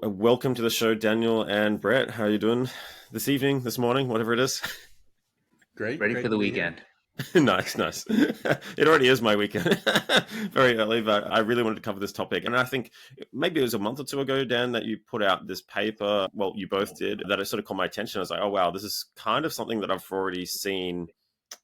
Welcome to the show, Daniel and Brett. How are you doing this evening, this morning, whatever it is? Great, Ready for great the to be here. weekend. Nice. It already is my weekend. Very early, but I really wanted to cover this topic. And I think maybe it was a month or two ago, Dan, that you put out this paper. Well, you both did, that it sort of caught my attention. I was like, oh, wow, this is kind of something that I've already seen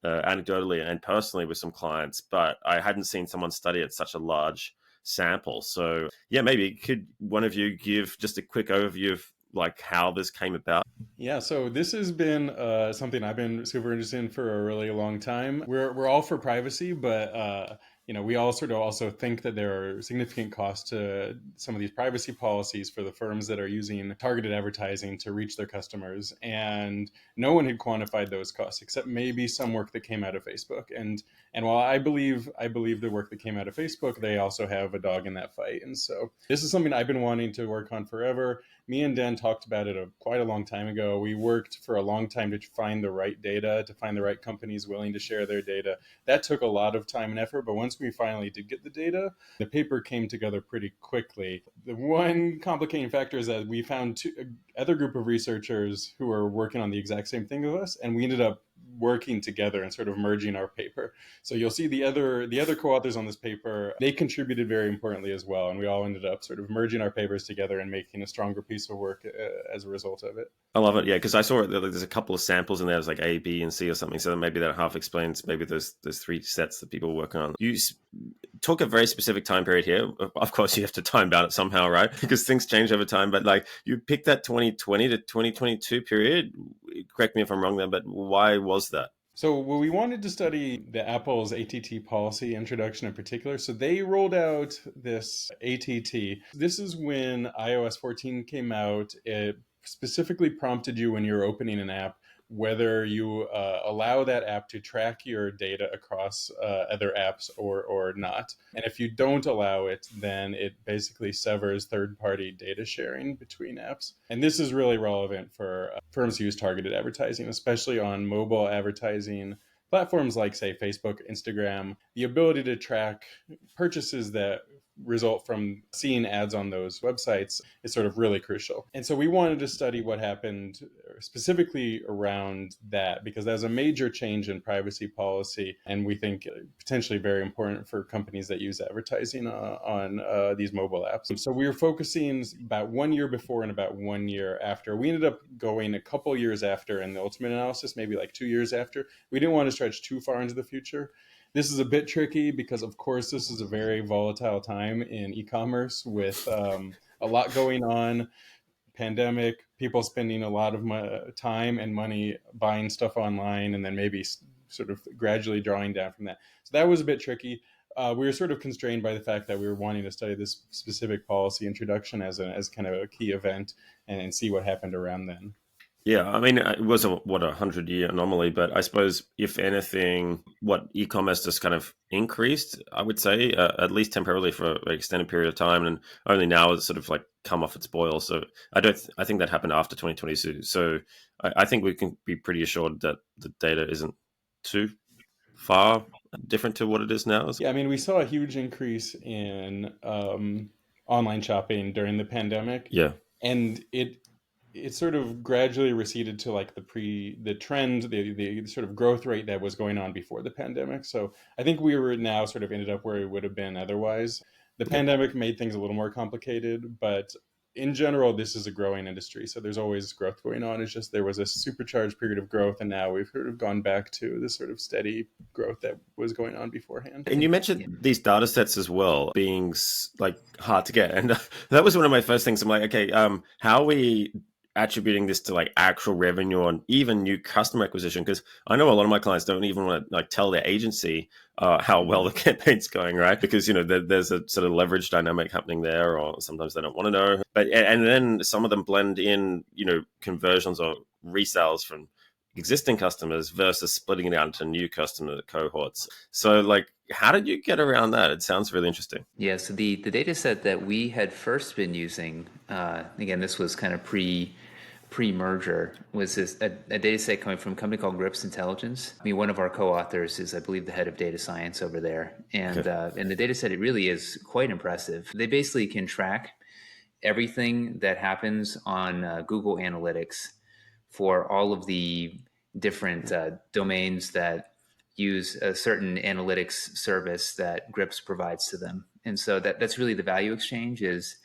anecdotally and personally with some clients, but I hadn't seen someone study at such a large sample. So yeah, maybe could one of you give just a quick overview of like how this came about? Yeah, so this has been something I've been super interested in for a really long time. We're all for privacy, but we all sort of also think that there are significant costs to some of these privacy policies for the firms that are using targeted advertising to reach their customers, and no one had quantified those costs except maybe some work that came out of Facebook. And while I believe the work that came out of Facebook, they also have a dog in that fight. And so this is something I've been wanting to work on forever. Me and Dan talked about it quite a long time ago. We worked for a long time to find the right data, to find the right companies willing to share their data. That took a lot of time and effort, but once we finally did get the data, the paper came together pretty quickly. The one complicating factor is that we found other group of researchers who were working on the exact same thing as us, and we ended up working together and sort of merging our paper. So you'll see the other co-authors on this paper, they contributed very importantly as well, and we all ended up sort of merging our papers together and making a stronger piece of work as a result of it. I love it, yeah, because I saw it. There's a couple of samples in there. There's like A, B, and C or something. So maybe that half explains maybe there's three sets that people are working on. You took a very specific time period here. Of course, you have to time down it somehow, right? Because things change over time. But like you picked that 2020 to 2022 period. Correct me if I'm wrong there, but why was that? So we wanted to study the Apple's ATT policy introduction in particular. So they rolled out this ATT. This is when iOS 14 came out. It specifically prompted you when you're opening an app whether you allow that app to track your data across other apps or not. And if you don't allow it, then it basically severs third-party data sharing between apps. And this is really relevant for firms who use targeted advertising, especially on mobile advertising platforms like, say, Facebook, Instagram. The ability to track purchases that result from seeing ads on those websites is sort of really crucial. And so we wanted to study what happened specifically around that, because that's a major change in privacy policy, and we think potentially very important for companies that use advertising on these mobile apps. So we were focusing about 1 year before and about 1 year after. We ended up going a couple years after in the ultimate analysis, maybe like 2 years after. We didn't want to stretch too far into the future. This is a bit tricky because, of course, this is a very volatile time in e-commerce with a lot going on, pandemic, people spending a lot of time and money buying stuff online, and then maybe sort of gradually drawing down from that. So that was a bit tricky. We were sort of constrained by the fact that we were wanting to study this specific policy introduction as kind of a key event and see what happened around then. Yeah, I mean, it was a 100-year anomaly, but I suppose if anything, what e-commerce just kind of increased, I would say, at least temporarily for an extended period of time, and only now it's sort of like come off its boil. So I think that happened after 2022. So I think we can be pretty assured that the data isn't too far different to what it is now. Yeah, I mean, we saw a huge increase in online shopping during the pandemic, Yeah. and it sort of gradually receded to like the trend, the sort of growth rate that was going on before the pandemic. So I think we were now sort of ended up where we would have been otherwise. The pandemic made things a little more complicated, but in general, this is a growing industry. So there's always growth going on. It's just there was a supercharged period of growth, and now we've sort of gone back to the sort of steady growth that was going on beforehand. And you mentioned these data sets as well being like hard to get. And that was one of my first things. I'm like, okay, how are we attributing this to like actual revenue on even new customer acquisition? Because I know a lot of my clients don't even want to like tell their agency how well the campaign's going, right? Because there's a sort of leverage dynamic happening there, or sometimes they don't want to know. But and then some of them blend in conversions or resales from existing customers versus splitting it out into new customer cohorts. So like, how did you get around that? It sounds really interesting. Yeah, so the data set that we had first been using, again, this was kind of pre-merger, was a data set coming from a company called Grips Intelligence. I mean, one of our co-authors is, I believe, the head of data science over there. And the data set, it really is quite impressive. They basically can track everything that happens on Google Analytics for all of the different domains that use a certain analytics service that Grips provides to them. And so that's really the value exchange is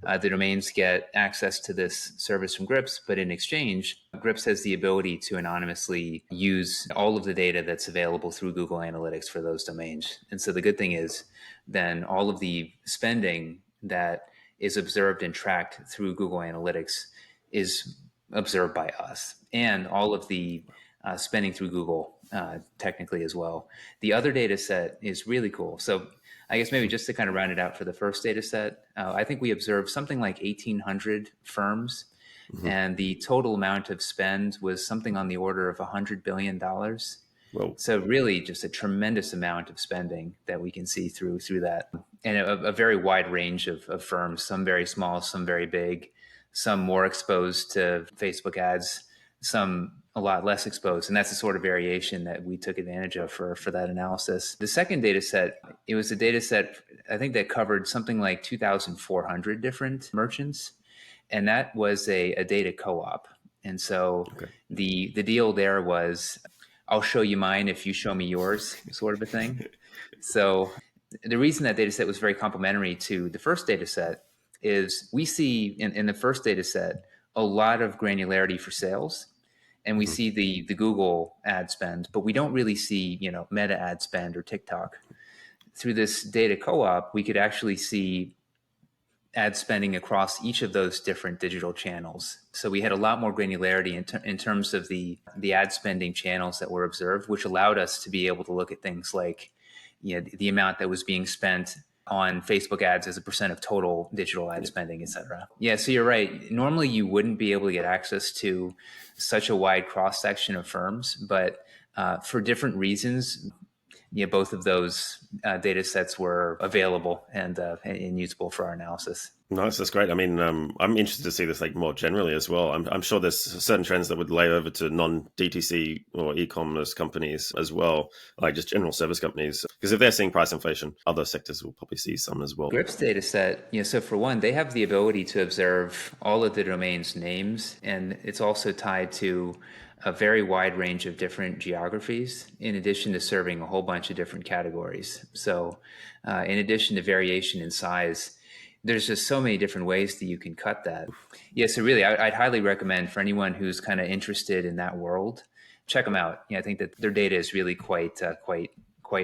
the domains get access to this service from Grips, but in exchange, Grips has the ability to anonymously use all of the data that's available through Google Analytics for those domains. And so the good thing is then all of the spending that is observed and tracked through Google Analytics is observed by us, and all of the spending through Google technically as well. The other data set is really cool. So I guess maybe just to kind of round it out for the first data set, I think we observed something like 1,800 firms, and the total amount of spend was something on the order of $100 billion. Whoa. So really just a tremendous amount of spending that we can see through that. And a very wide range of firms, some very small, some very big, some more exposed to Facebook ads, some a lot less exposed. And that's the sort of variation that we took advantage of for that analysis. The second data set, it was a data set, I think that covered something like 2,400 different merchants. And that was a data co-op. And so the deal there was, I'll show you mine if you show me yours, sort of a thing. So the reason that data set was very complementary to the first data set is we see in the first data set a lot of granularity for sales, and we see the Google ad spend, but we don't really see, Meta ad spend or TikTok. Through this data co-op, we could actually see ad spending across each of those different digital channels. So we had a lot more granularity in terms of the ad spending channels that were observed, which allowed us to be able to look at things like the amount that was being spent on Facebook ads as a percent of total digital ad spending, et cetera. Yeah, so you're right. Normally, you wouldn't be able to get access to such a wide cross-section of firms, but for different reasons, both of those data sets were available and usable for our analysis. Nice, that's great. I mean, I'm interested to see this like more generally as well. I'm sure there's certain trends that would lay over to non-DTC or e-commerce companies as well, like just general service companies. Because if they're seeing price inflation, other sectors will probably see some as well. Grips data set, so for one, they have the ability to observe all of the domain's names, and it's also tied to a very wide range of different geographies, in addition to serving a whole bunch of different categories. So in addition to variation in size, there's just so many different ways that you can cut that. Yeah, so really, I'd highly recommend for anyone who's kind of interested in that world, check them out. I think that their data is really quite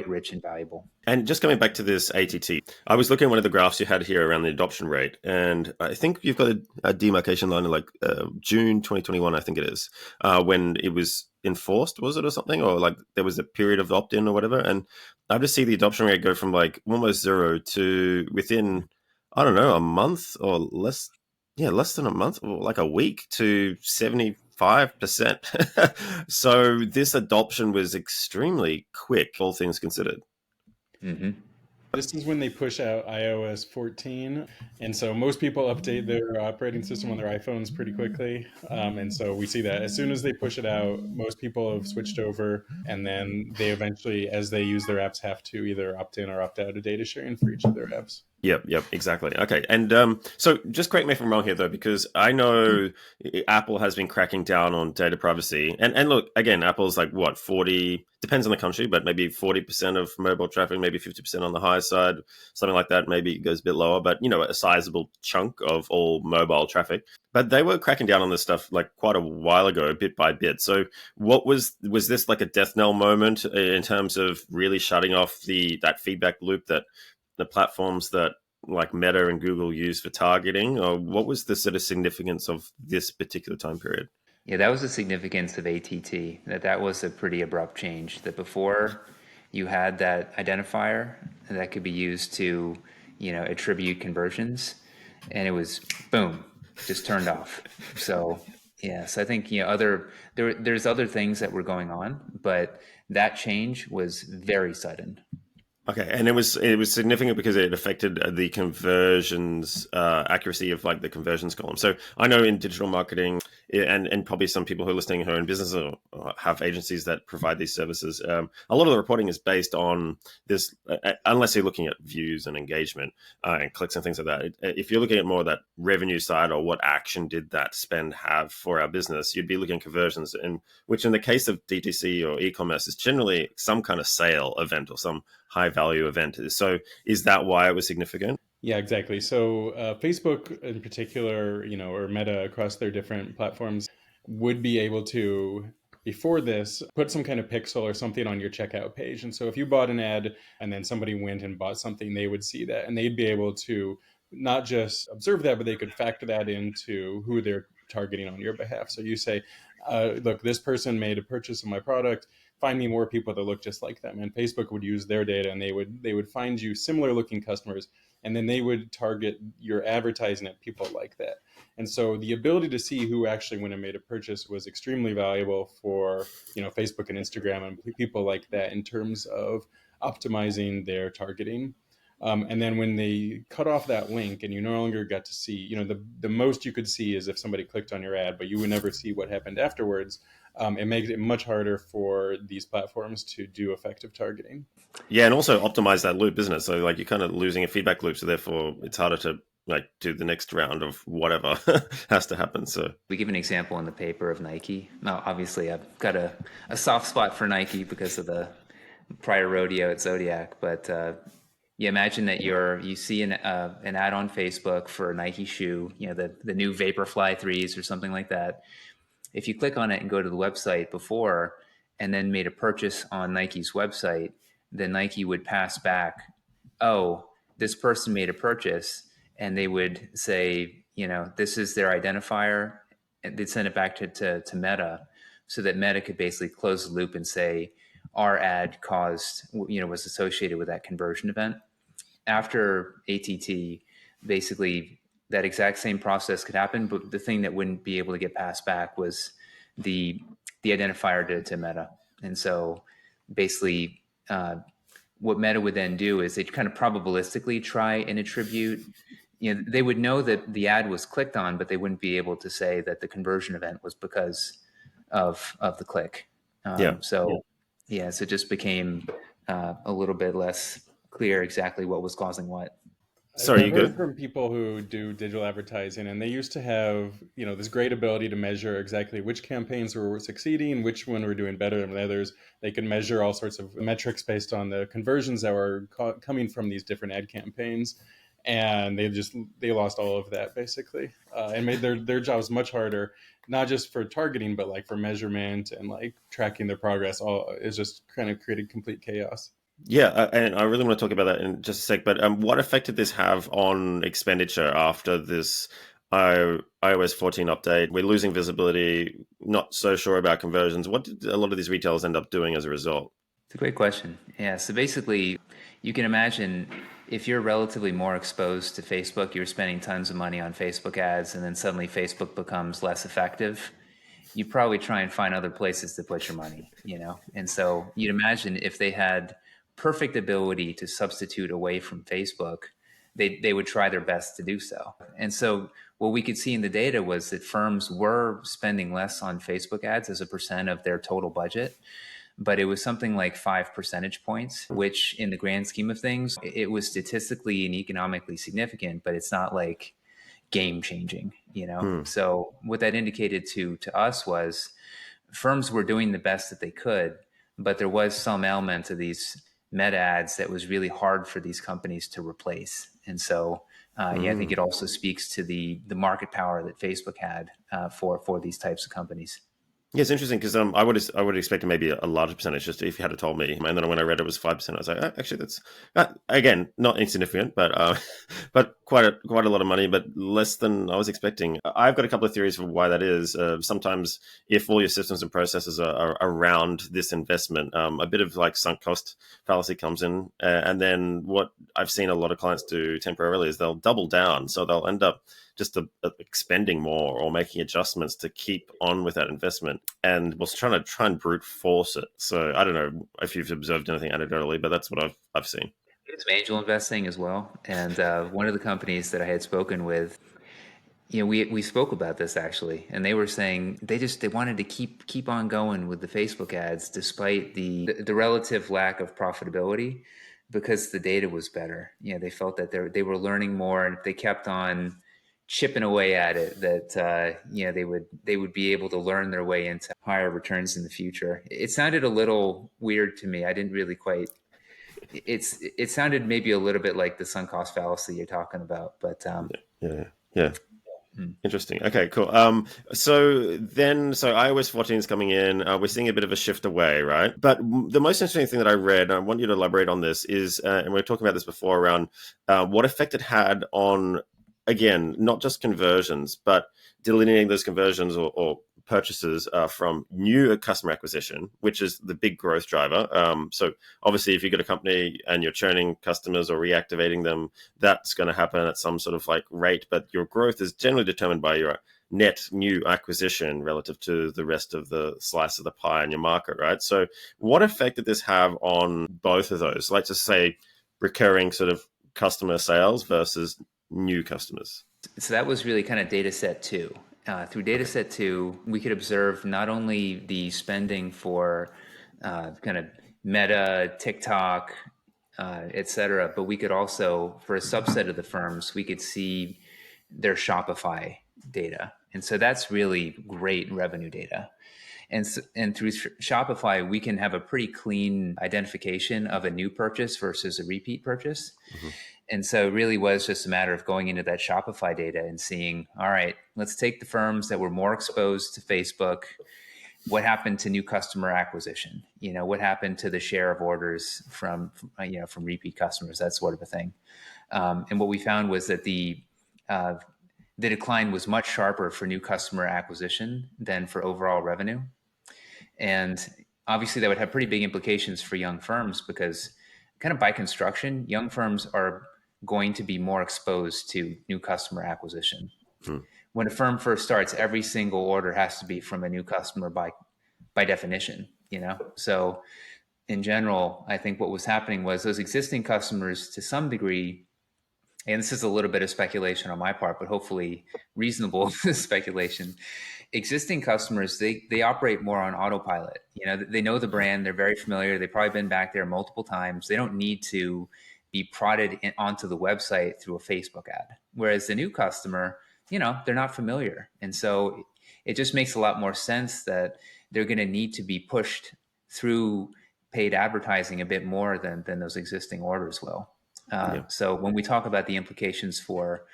rich and valuable. And just coming back to this ATT, I was looking at one of the graphs you had here around the adoption rate, and I think you've got a demarcation line in like June 2021, I think it is, when it was enforced, was it, or something? Or like there was a period of opt-in or whatever. And I just see the adoption rate go from like almost zero to within, I don't know, a month or less. Yeah, less than a month or like a week to 75%. So this adoption was extremely quick, all things considered. Mm-hmm. This is when they push out iOS 14. And so most people update their operating system on their iPhones pretty quickly. And so we see that as soon as they push it out, most people have switched over. And then they eventually, as they use their apps, have to either opt in or opt out of data sharing for each of their apps. Yep, exactly. Okay, and so just correct me if I'm wrong here, though, because I know Apple has been cracking down on data privacy. And look, again, Apple's like, what, 40, depends on the country, but maybe 40% of mobile traffic, maybe 50% on the higher side, something like that. Maybe it goes a bit lower, but, a sizable chunk of all mobile traffic. But they were cracking down on this stuff like quite a while ago, bit by bit. So what was this like a death knell moment in terms of really shutting off that feedback loop that the platforms that like Meta and Google use for targeting, or what was the sort of significance of this particular time period? Yeah, that was the significance of ATT, that was a pretty abrupt change, that before you had that identifier that could be used to, attribute conversions, and it was boom, just turned off. So yes, I think, there's other things that were going on, but that change was very sudden. Okay, and it was significant because it affected the conversions accuracy of like the conversions column. So I know in digital marketing, and probably some people who are listening who are in business or have agencies that provide these services. A lot of the reporting is based on this, unless you're looking at views and engagement and clicks and things like that. If you're looking at more of that revenue side or what action did that spend have for our business, you'd be looking at conversions, and which in the case of DTC or e-commerce is generally some kind of sale event or some high value event. So is that why it was significant? Yeah, exactly. So Facebook in particular, or Meta across their different platforms would be able to, before this, put some kind of pixel or something on your checkout page. And so if you bought an ad and then somebody went and bought something, they would see that and they'd be able to not just observe that, but they could factor that into who they're targeting on your behalf. So you say, look, this person made a purchase of my product. Find me more people that look just like them. And Facebook would use their data and they would find you similar looking customers, and then they would target your advertising at people like that. And so the ability to see who actually went and made a purchase was extremely valuable for Facebook and Instagram and people like that in terms of optimizing their targeting. And then when they cut off that link and you no longer got to see, the most you could see is if somebody clicked on your ad, but you would never see what happened afterwards. It makes it much harder for these platforms to do effective targeting. Yeah, and also optimize that loop, isn't it? So like you're kind of losing a feedback loop, so therefore it's harder to like do the next round of whatever has to happen. So We give an example in the paper of Nike. Now, obviously, I've got a soft spot for Nike because of the prior rodeo at Zodiac, but you imagine that you see an ad on Facebook for a Nike shoe, the new Vaporfly 3s or something like that. If you click on it and go to the website before and then made a purchase on Nike's website, then Nike would pass back, oh, this person made a purchase, and they would say, this is their identifier, and they'd send it back to Meta so that Meta could basically close the loop and say, our ad was associated with that conversion event. After ATT, basically that exact same process could happen, but the thing that wouldn't be able to get passed back was the identifier to Meta. And so basically what Meta would then do is they'd kind of probabilistically try and attribute, they would know that the ad was clicked on, but they wouldn't be able to say that the conversion event was because of the click. So it just became a little bit less clear exactly what was causing what. Sorry, you I've heard good? from people who do digital advertising, and they used to have, this great ability to measure exactly which campaigns were succeeding, which one were doing better than others. They could measure all sorts of metrics based on the conversions that were coming from these different ad campaigns, and they lost all of that basically, and made their jobs much harder, not just for targeting, but like for measurement and like tracking their progress. All it's just kind of created complete chaos. Yeah, and I really want to talk about that in just a sec. But what effect did this have on expenditure after this iOS 14 update? We're losing visibility, not so sure about conversions. What did a lot of these retailers end up doing as a result? It's a great question. Yeah, so basically, you can imagine if you're relatively more exposed to Facebook, you're spending tons of money on Facebook ads, and then suddenly Facebook becomes less effective. You probably try and find other places to put your money, And so you'd imagine if they had perfect ability to substitute away from Facebook, they would try their best to do so. And so what we could see in the data was that firms were spending less on Facebook ads as a percent of their total budget, but it was something like 5 percentage points, which in the grand scheme of things, it was statistically and economically significant, but it's not like game changing, So what that indicated to us was firms were doing the best that they could, but there was some element of these meta ads that was really hard for these companies to replace. And so I think it also speaks to the market power that Facebook had for these types of companies. Yeah, it's interesting because I would have expected maybe a larger percentage just if you had told me. And then when I read it was 5%, I was like, actually, that's again not insignificant, but quite a lot of money, but less than I was expecting. I've got a couple of theories for why that is. Sometimes, if all your systems and processes are around this investment, a bit of like sunk cost fallacy comes in, and then what I've seen a lot of clients do temporarily is they'll double down, so they'll end up just expending more or making adjustments to keep on with that investment, and was trying and brute force it. So I don't know if you've observed anything anecdotally, but that's what I've seen. It's angel investing as well. And one of the companies that I had spoken with, we spoke about this actually, and they were saying they wanted to keep on going with the Facebook ads despite the relative lack of profitability, because the data was better. They felt that they were learning more, and if they kept on chipping away at it, that they would be able to learn their way into higher returns in the future. It sounded a little weird to me. I didn't really quite. It sounded maybe a little bit like the sunk cost fallacy you're talking about, but yeah. Interesting. Okay, cool. So iOS 14 is coming in. We're seeing a bit of a shift away, right? But the most interesting thing that I read, and I want you to elaborate on this, is, and we were talking about this before, around what effect it had on, again, not just conversions, but delineating those conversions or purchases from new customer acquisition, which is the big growth driver. So obviously, if you've got a company and you're churning customers or reactivating them, that's going to happen at some sort of like rate. But your growth is generally determined by your net new acquisition relative to the rest of the slice of the pie in your market, right? So what effect did this have on both of those? Let's just say recurring sort of customer sales versus new customers. So that was really kind of data set 2. Through data set 2, we could observe not only the spending for kind of Meta, TikTok, et cetera, but we could also, for a subset of the firms, we could see their Shopify data. And so that's really great revenue data. And through Shopify, we can have a pretty clean identification of a new purchase versus a repeat purchase. Mm-hmm. And so it really was just a matter of going into that Shopify data and seeing, all right, let's take the firms that were more exposed to Facebook. What happened to new customer acquisition? What happened to the share of orders from repeat customers, that sort of a thing. And what we found was that the decline was much sharper for new customer acquisition than for overall revenue. And obviously that would have pretty big implications for young firms, because kind of by construction, young firms are going to be more exposed to new customer acquisition. When a firm first starts, every single order has to be from a new customer by definition, So in general, I think what was happening was those existing customers, to some degree, and this is a little bit of speculation on my part, but hopefully reasonable speculation, existing customers, they operate more on autopilot. They know the brand, they're very familiar, they've probably been back there multiple times. They don't need to be prodded onto the website through a Facebook ad. Whereas the new customer, they're not familiar. And so it just makes a lot more sense that they're going to need to be pushed through paid advertising a bit more than those existing orders will. So when we talk about the implications for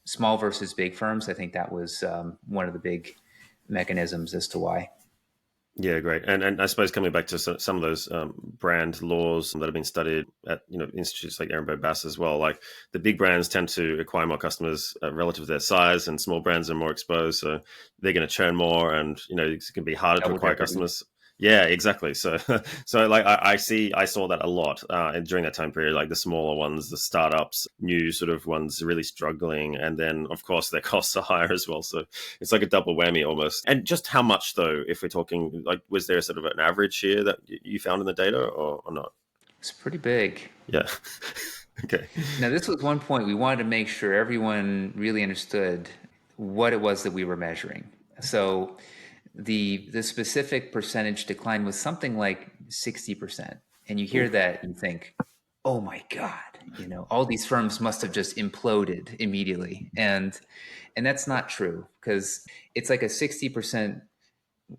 small versus big firms, I think that was one of the big mechanisms as to why. Yeah, great. And I suppose coming back to some of those brand laws that have been studied at institutes like Ehrenberg Bass as well, like the big brands tend to acquire more customers relative to their size, and small brands are more exposed, so they're going to churn more, and it's going to be harder to acquire customers. Yeah, exactly. So like I saw that a lot during that time period, like the smaller ones, the startups, new sort of ones really struggling. And then, of course, their costs are higher as well. So it's like a double whammy almost. And just how much, though, if we're talking, like, was there sort of an average here that you found in the data or not? It's pretty big. Yeah. Okay. Now, this was one point we wanted to make sure everyone really understood what it was that we were measuring. So the specific percentage decline was something like 60%. And you hear that and think, oh my God, all these firms must have just imploded immediately. And that's not true, because it's like a 60%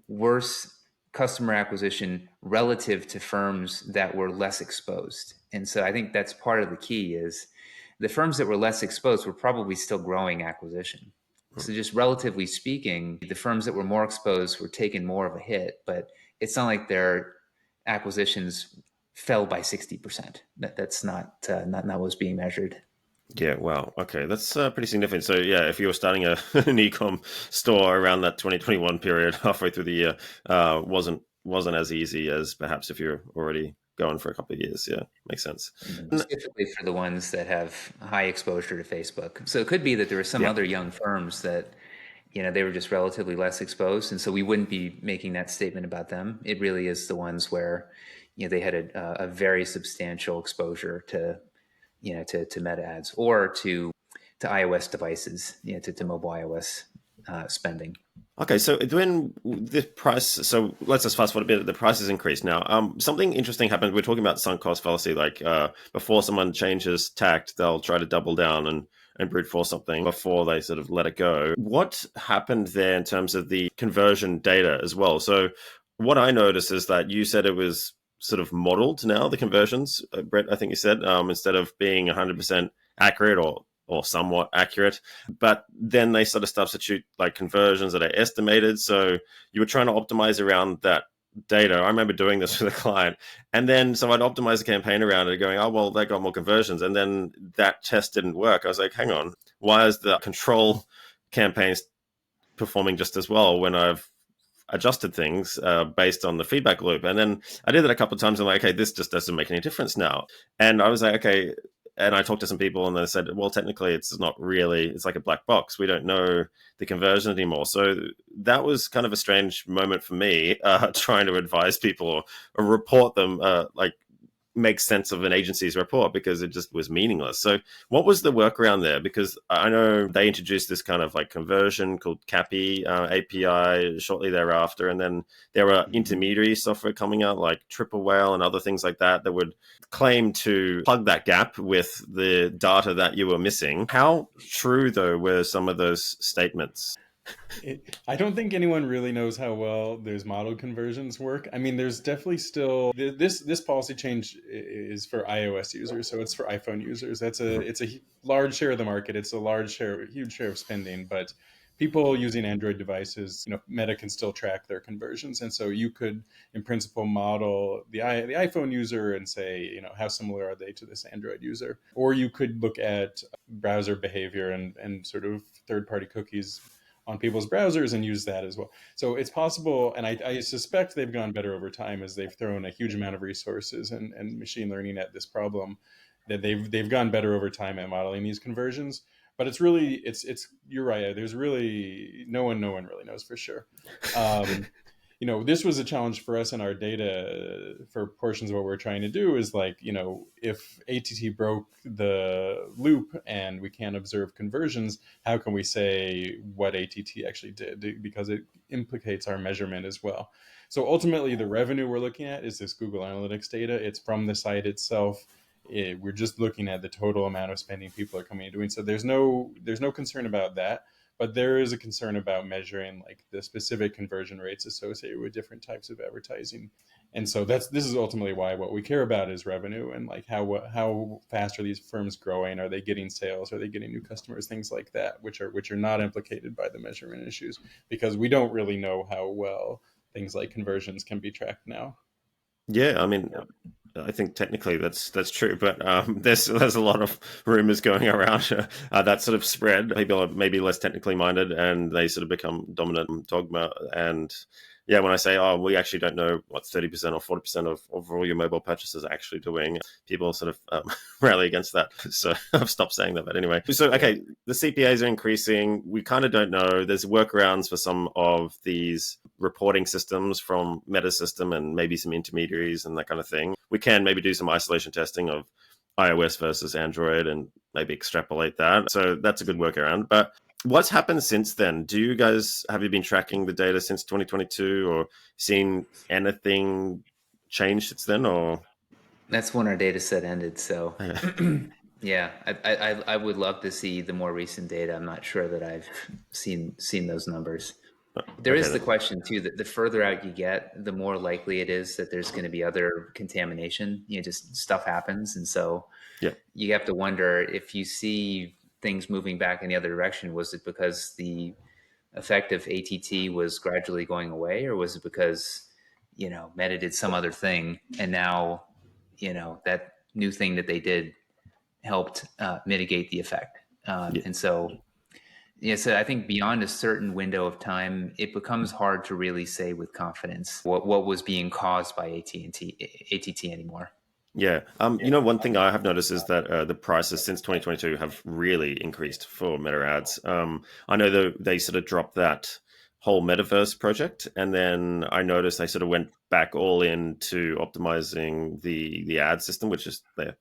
worse customer acquisition relative to firms that were less exposed. And so I think that's part of the key, is the firms that were less exposed were probably still growing acquisition. So just relatively speaking, the firms that were more exposed were taking more of a hit, but it's not like their acquisitions fell by 60%. That's not what was being measured. Yeah, wow. Okay, that's pretty significant. So yeah, if you were starting an e-com store around that 2021 period, halfway through the year, wasn't as easy as perhaps if you're already going for a couple of years. Yeah, makes sense. Specifically for the ones that have high exposure to Facebook. So it could be that there were some Yeah. other young firms that, they were just relatively less exposed. And so we wouldn't be making that statement about them. It really is the ones where, they had a very substantial exposure to, to Meta ads or to iOS devices, to mobile iOS spending. Okay, so when the price, so let's just fast forward a bit. The price has increased now. Something interesting happened. We're talking about sunk cost fallacy. Like before someone changes tact, they'll try to double down and brute force something before they sort of let it go. What happened there in terms of the conversion data as well? So what I noticed is that you said it was sort of modeled now, the conversions, Brett, I think you said, instead of being 100% accurate or somewhat accurate, but then they sort of substitute like conversions that are estimated. So you were trying to optimize around that data. I remember doing this with a client, and then so I'd optimize the campaign around it, going, oh well, they got more conversions, and then that test didn't work. I was like, hang on, why is the control campaigns performing just as well when I've adjusted things based on the feedback loop? And then I did that a couple of times. I'm like, okay, this just doesn't make any difference now. And I was like, okay. And I talked to some people and they said, well, technically it's not really, it's like a black box. We don't know the conversion anymore. So that was kind of a strange moment for me, trying to advise people or report them, like make sense of an agency's report, because it just was meaningless. So what was the workaround there? Because I know they introduced this kind of like conversion called CAPI API shortly thereafter. And then there were intermediary software coming out like Triple Whale and other things like that that would claim to plug that gap with the data that you were missing. How true, though, were some of those statements? I don't think anyone really knows how well those model conversions work. I mean, there's definitely still this policy change is for iOS users, so it's for iPhone users. It's a large share of the market. It's a huge share of spending, but people using Android devices, Meta can still track their conversions, and so you could, in principle, model the iPhone user and say, how similar are they to this Android user, or you could look at browser behavior and sort of third-party cookies on people's browsers and use that as well. So it's possible, and I suspect they've gone better over time as they've thrown a huge amount of resources and machine learning at this problem, that they've gone better over time at modeling these conversions. But it's really, you're right. There's really no one really knows for sure. This was a challenge for us in our data for portions of what we're trying to do is like, if ATT broke the loop and we can't observe conversions, how can we say what ATT actually did? Because it implicates our measurement as well. So ultimately, the revenue we're looking at is this Google Analytics data. It's from the site itself. We're just looking at the total amount of spending people are coming and doing. So there's no concern about that. But there is a concern about measuring like the specific conversion rates associated with different types of advertising. And so this is ultimately why what we care about is revenue and like how fast are these firms growing? Are they getting sales? Are they getting new customers? Things like that, which are not implicated by the measurement issues, because we don't really know how well things like conversions can be tracked now. Yeah, I mean, I think technically that's true, but there's a lot of rumors going around that sort of spread. People are maybe less technically minded, and they sort of become dominant dogma. And yeah, when I say, oh, we actually don't know what 30% or 40% of all your mobile purchases are actually doing, people sort of rally against that. So I've stopped saying that. But anyway, so okay, the CPAs are increasing. We kind of don't know. There's workarounds for some of these reporting systems from Meta system and maybe some intermediaries and that kind of thing. We can maybe do some isolation testing of iOS versus Android and maybe extrapolate that. So that's a good workaround. But what's happened since then? Have you been tracking the data since 2022 or seen anything change since then? Or That's when our data set ended. So yeah, I would love to see the more recent data. I'm not sure that I've seen those numbers. There is the question too, that the further out you get, the more likely it is that there's going to be other contamination. Just stuff happens. And so yeah, you have to wonder, if you see things moving back in the other direction, was it because the effect of ATT was gradually going away, or was it because, Meta did some other thing and now, that new thing that they did helped mitigate the effect. And so Yeah, so I think beyond a certain window of time, it becomes hard to really say with confidence what was being caused by ATT anymore. Yeah. One thing I have noticed is that the prices since 2022 have really increased for Meta ads. I know they sort of dropped that whole metaverse project, and then I noticed they sort of went back all into optimizing the ad system, which is their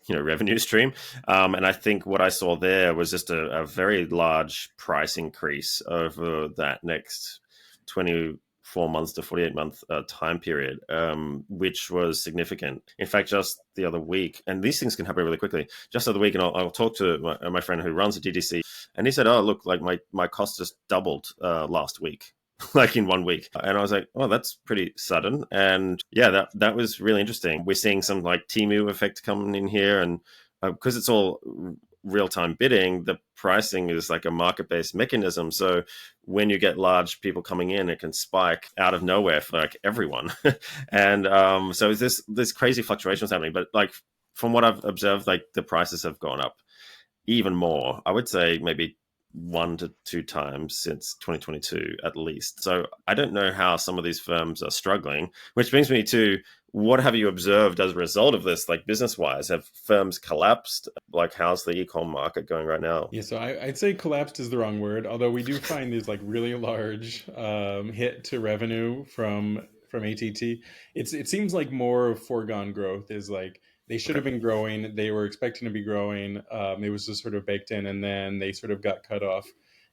revenue stream. And I think what I saw there was just a very large price increase over that next 24 months to 48-month time period, which was significant. In fact, just the other week, and these things can happen really quickly, just the other week, and I'll talk to my friend who runs a DDC, and he said, oh, look, like my cost just doubled last week. Like in 1 week. And I was like, oh, that's pretty sudden. And yeah, that was really interesting. We're seeing some like Temu effect coming in here. And because it's all real-time bidding, the pricing is like a market-based mechanism. So when you get large people coming in, it can spike out of nowhere for like everyone. And so this crazy fluctuations happening. But like from what I've observed, like the prices have gone up even more. I would say maybe 1 to 2 times since 2022 at least. So I don't know how some of these firms are struggling, which brings me to what have you observed as a result of this, like business wise? Have firms collapsed? Like, how's the e-com market going right now? Yeah, so I'd say collapsed is the wrong word, although we do find these like really large hit to revenue from ATT. It seems like more of foregone growth is like they should Okay. have been growing. They were expecting to be growing. It was just sort of baked in, and then they sort of got cut off,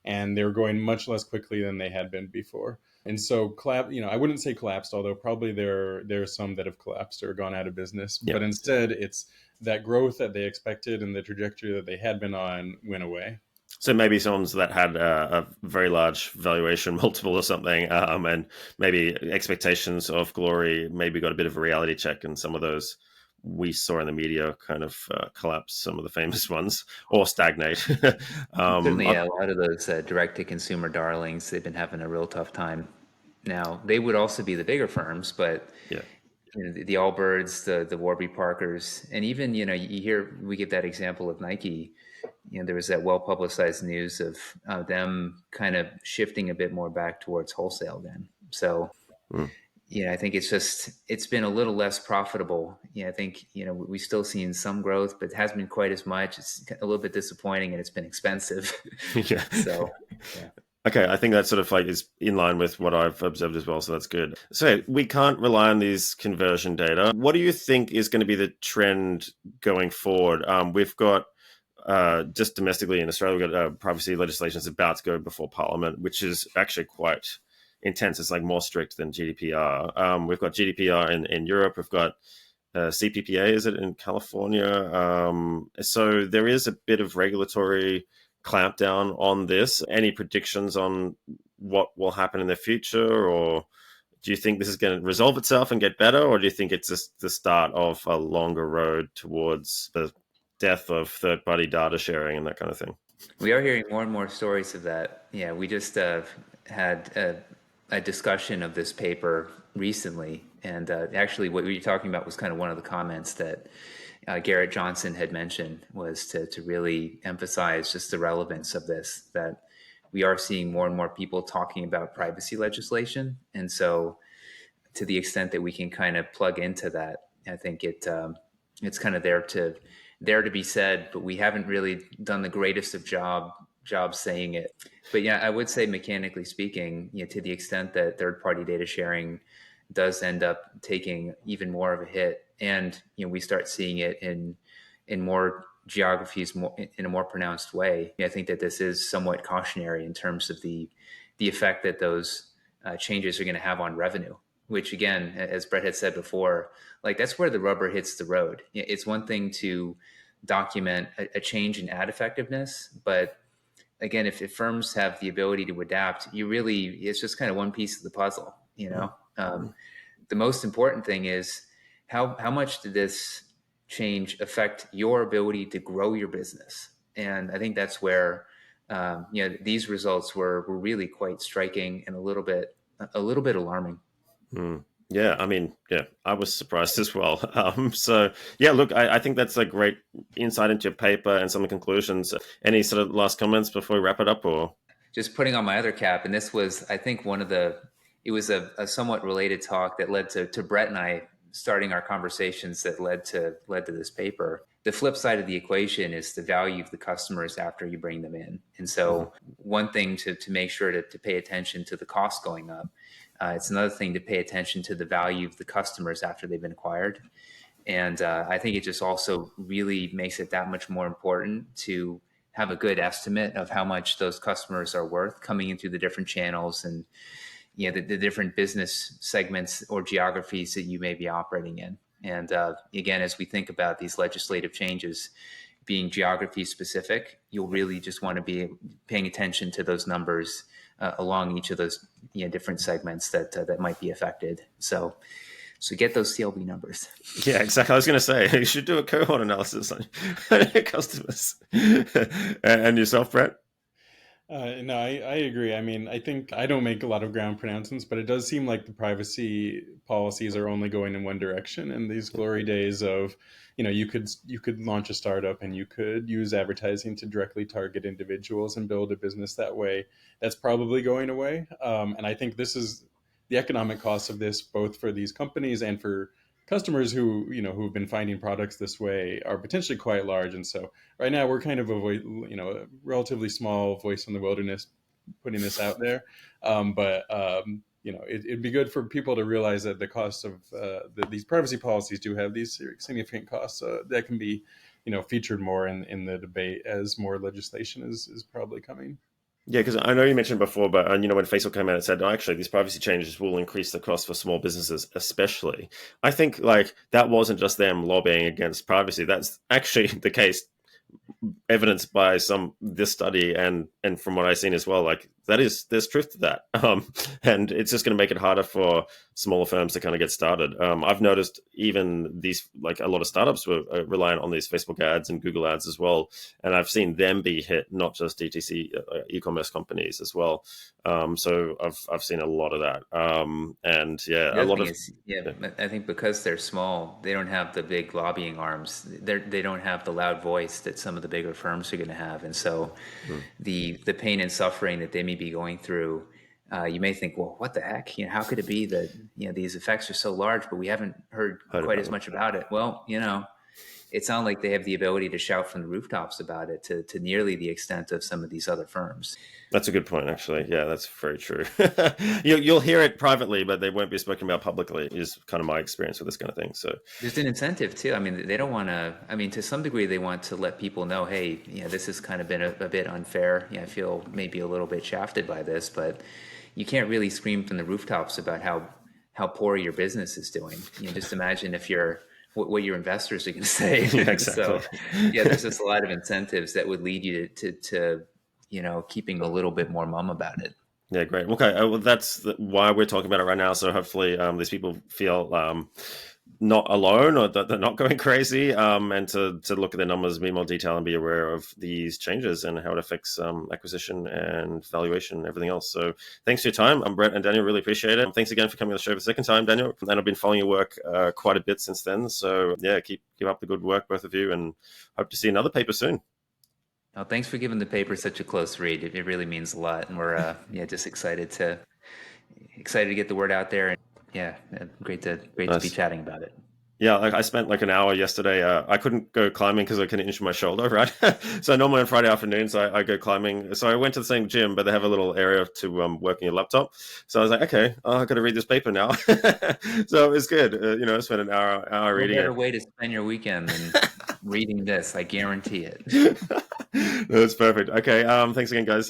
and they were going much less quickly than they had been before. And so I wouldn't say collapsed, although probably there are some that have collapsed or gone out of business. Yeah. But instead, it's that growth that they expected and the trajectory that they had been on went away. So maybe someone's that had a very large valuation multiple or something, and maybe expectations of glory maybe got a bit of a reality check, and some of those we saw in the media kind of collapse, some of the famous ones, or stagnate. Certainly, yeah, a lot of those direct-to-consumer darlings, they've been having a real tough time. Now, they would also be the bigger firms, but Yeah. the Allbirds, the Warby Parkers, and even, you hear, we give that example of Nike. There was that well-publicized news of them kind of shifting a bit more back towards wholesale then. So, Mm. I think it's been a little less profitable. I think, we've still seen some growth, but it hasn't been quite as much. It's a little bit disappointing, and it's been expensive. Yeah. So, yeah. Okay, I think that sort of like is in line with what I've observed as well, so that's good. So we can't rely on these conversion data. What do you think is going to be the trend going forward? We've got just domestically in Australia, we've got privacy legislation is about to go before Parliament, which is actually quite intense. It's like more strict than GDPR. We've got GDPR in Europe. We've got CPPA, is it in California? So there is a bit of regulatory clampdown on this. Any predictions on what will happen in the future, or do you think this is going to resolve itself and get better, or do you think it's just the start of a longer road towards the death of third-party data sharing and that kind of thing? We are hearing more and more stories of that. Yeah, we just had a discussion of this paper recently, and actually, what we were talking about was kind of one of the comments that Garrett Johnson had mentioned, was to really emphasize just the relevance of this, that we are seeing more and more people talking about privacy legislation, and so to the extent that we can kind of plug into that, I think it's kind of there to be said, but we haven't really done the greatest of jobs saying it. But yeah, I would say mechanically speaking, to the extent that third-party data sharing does end up taking even more of a hit, and we start seeing it in more geographies, more in a more pronounced way, I think that this is somewhat cautionary in terms of the effect that those changes are going to have on revenue. Which, again, as Brett had said before, like that's where the rubber hits the road. It's one thing to document a change in ad effectiveness, but again, if firms have the ability to adapt, it's just kind of one piece of the puzzle. The most important thing is how much did this change affect your ability to grow your business? And I think that's where these results were really quite striking and a little bit alarming. Mm. Yeah, I mean, yeah, I was surprised as well. So, yeah, look, I think that's a great insight into your paper and some of the conclusions. Any sort of last comments before we wrap it up, or? Just putting on my other cap, and this was, I think, it was a somewhat related talk that led to Brett and I starting our conversations that led to this paper. The flip side of the equation is the value of the customers after you bring them in. And so one thing to make sure to pay attention to the cost going up. It's another thing to pay attention to the value of the customers after they've been acquired. And I think it just also really makes it that much more important to have a good estimate of how much those customers are worth coming in through the different channels and the different business segments or geographies that you may be operating in. And again, as we think about these legislative changes being geography specific, you'll really just want to be paying attention to those numbers along each of those different segments that might be affected. So get those CLV numbers. Yeah, exactly. I was going to say, you should do a cohort analysis on your customers. And yourself, Brett? No, I agree. I mean, I think I don't make a lot of ground pronouncements, but it does seem like the privacy policies are only going in one direction. And these glory days of, you could launch a startup and you could use advertising to directly target individuals and build a business that way. That's probably going away. And I think this is the economic cost of this, both for these companies and for customers who've been finding products this way, are potentially quite large. And so right now we're kind of a relatively small voice in the wilderness putting this out there. It'd be good for people to realize that the cost of these privacy policies do have these significant costs that can be, featured more in the debate as more legislation is probably coming. Yeah, because I know you mentioned before, but when Facebook came out and said, "No, actually, these privacy changes will increase the cost for small businesses, especially." I think that wasn't just them lobbying against privacy. That's actually the case, evidenced by this study and from what I've seen as well. There's truth to that, and it's just going to make it harder for smaller firms to kind of get started. I've noticed even these a lot of startups were reliant on these Facebook ads and Google ads as well, and I've seen them be hit, not just DTC e-commerce companies as well. So I've seen a lot of that, and yeah, a lot of I think because they're small, they don't have the big lobbying arms. They don't have the loud voice that some of the bigger firms are going to have, and so the pain and suffering that they may be going through, you may think, well, what the heck? How could it be that these effects are so large, but we haven't heard quite as much about it? Well, it's not like they have the ability to shout from the rooftops about it to nearly the extent of some of these other firms. That's a good point, actually. Yeah, that's very true. You'll hear it privately, but they won't be spoken about publicly, is kind of my experience with this kind of thing. So there's an incentive too. I mean, they don't want to, to some degree, they want to let people know, hey, this has kind of been a bit unfair. I feel maybe a little bit shafted by this, but you can't really scream from the rooftops about how poor your business is doing. Just imagine what your investors are going to say. Yeah, exactly. So there's just a lot of incentives that would lead you to keeping a little bit more mum about it. Yeah, great. Okay, well, that's why we're talking about it right now. So hopefully these people feel not alone, or that they're not going crazy, and to look at their numbers in a bit more detail and be aware of these changes and how it affects acquisition and valuation and everything else. So thanks for your time. I'm Brett and Daniel, really appreciate it. Thanks again for coming on the show for the second time, Daniel. And I've been following your work quite a bit since then. So yeah, keep up the good work, both of you, and hope to see another paper soon. Oh, thanks for giving the paper such a close read. It really means a lot, and we're just excited to get the word out there. And great to be chatting about it. Yeah, I spent an hour yesterday. I couldn't go climbing because I couldn't injure my shoulder, right? So normally on Friday afternoons, I go climbing. So I went to the same gym, but they have a little area to work on your laptop. So I was like, okay, I've got to read this paper now. So it was good. I spent an hour reading it. Better way to spend your weekend than reading this, I guarantee it. That's perfect. Okay, thanks again, guys.